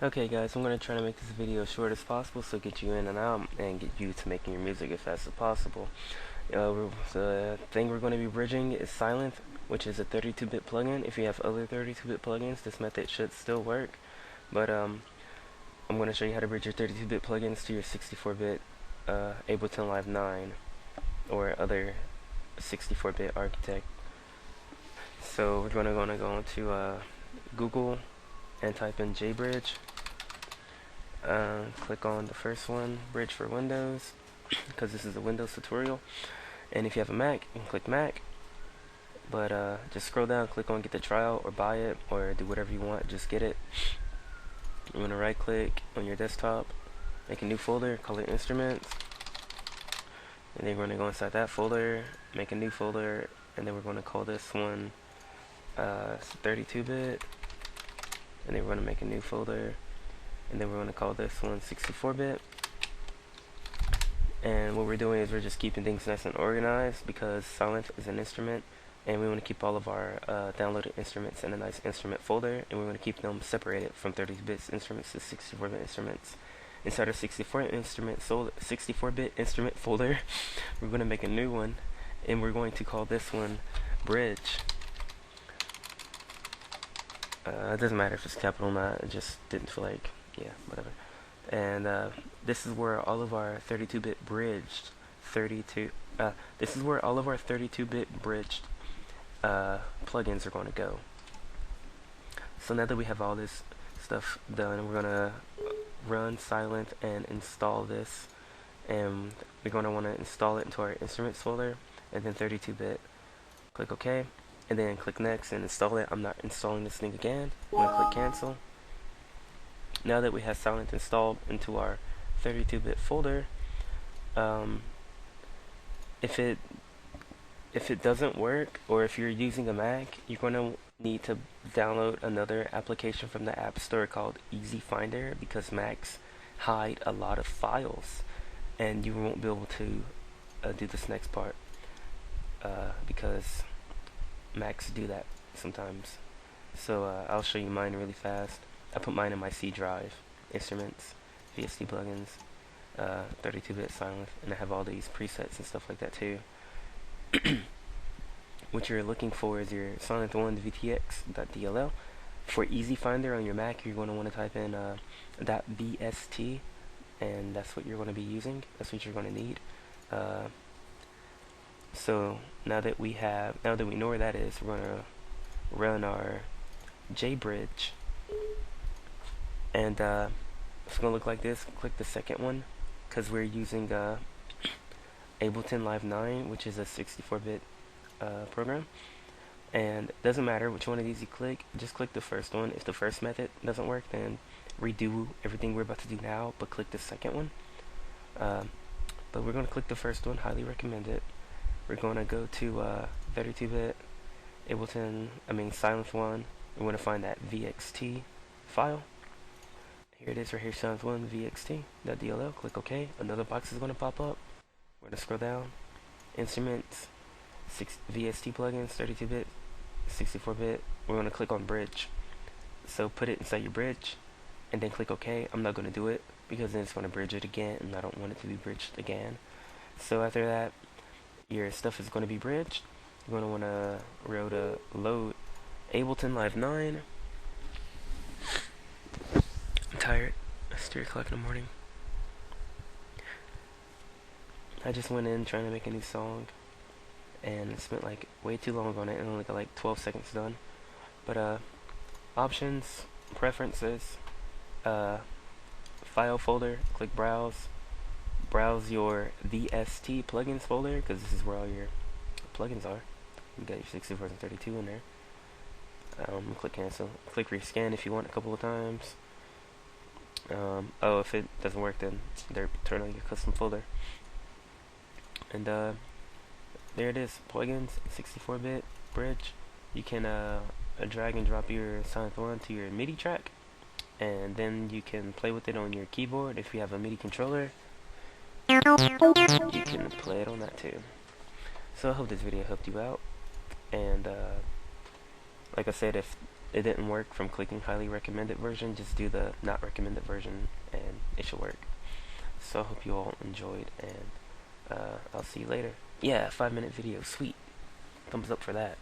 Okay guys, I'm going to try to make this video as short as possible so get you in and out and get you to making your music as fast as possible. The thing we're going to be bridging is Sylenth, which is a 32-bit plugin. If you have other 32-bit plugins, this method should still work. But I'm going to show you how to bridge your 32-bit plugins to your 64-bit Ableton Live 9 or other 64-bit architect. So we're going to go into Google and type in JBridge. Click on the first one, Bridge for Windows, because this is a Windows tutorial. And if you have a Mac, you can click Mac. But just scroll down, click on Get the Trial, or buy it, or do whatever you want. Just get it. You want to right click on your desktop, make a new folder, call it Instruments. And then we're going to go inside that folder, make a new folder, and then we're going to call this one 32-bit. And then we're going to make a new folder, and then we're going to call this one 64-bit. And what we're doing is we're just keeping things nice and organized because Sylenth is an instrument, and we want to keep all of our downloaded instruments in a nice instrument folder, and we want to keep them separated from 32-bit instruments to 64-bit instruments. Inside our 64-bit instrument folder, we're going to make a new one, and we're going to call this one Bridge. It doesn't matter if it's capital or not, I just didn't feel like, yeah, whatever. And this is where all of our 32-bit bridged this is where all of our 32-bit bridged plugins are going to go. So now that we have all this stuff done, we're going to run Sylenth and install this, and we're going to want to install it into our instruments folder, and then 32-bit. Click OK, and then click next and install it. I'm not installing this thing again. I'm going to click cancel. Now that we have Sylenth installed into our 32-bit folder, if it doesn't work, or if you're using a Mac, you're going to need to download another application from the App Store called Easy Finder, because Macs hide a lot of files, and you won't be able to do this next part because Macs do that sometimes. So I'll show you mine really fast. I put mine in my C drive, Instruments, VST plugins, 32-bit Sylenth, and I have all these presets and stuff like that too. What you're looking for is your Sylenth 1 VTX.dll. For Easy Finder on your Mac, you're going to want to type in .vst, and that's what you're going to be using. That's what you're going to need. So now that we know where that is, we're going to run our JBridge. And it's going to look like this. Click the second one, because we're using Ableton Live 9, which is a 64-bit program. And it doesn't matter which one of these you click, just click the first one. If the first method doesn't work, then redo everything we're about to do now, but click the second one. But we're going to click the first one, highly recommend it. We're going to go to 32-bit Sylenth 1. We're going to find that VXT file. Here it is right here, Sylenth 1 VXT.dll. Click OK. Another box is going to pop up. We're going to scroll down. Instruments, VST plugins, 32-bit, 64-bit. We're going to click on Bridge. So put it inside your bridge, and then click OK. I'm not going to do it, because then it's going to bridge it again, and I don't want it to be bridged again. So after that, your stuff is going to be bridged. You're going to want to load Ableton Live 9. I'm tired. It's 3 o'clock in the morning. I just went in trying to make a new song, and spent like way too long on it, and only got like 12 seconds done. But options, preferences, file folder, click browse your VST plugins folder, because this is where all your plugins are. You got your 64 and 32 in there. Click cancel. Click rescan if you want a couple of times. If it doesn't work, then turn on your custom folder. And there it is, plugins, 64-bit bridge. You can drag and drop your Sylenth 1 to your MIDI track, and then you can play with it on your keyboard. If you have a MIDI controller, you can play it on that too. So I hope this video helped you out, and like I said, if it didn't work from clicking highly recommended version, just do the not recommended version and it should work. So I hope you all enjoyed, and I'll see you later. Yeah, 5-minute video, sweet. Thumbs up for that.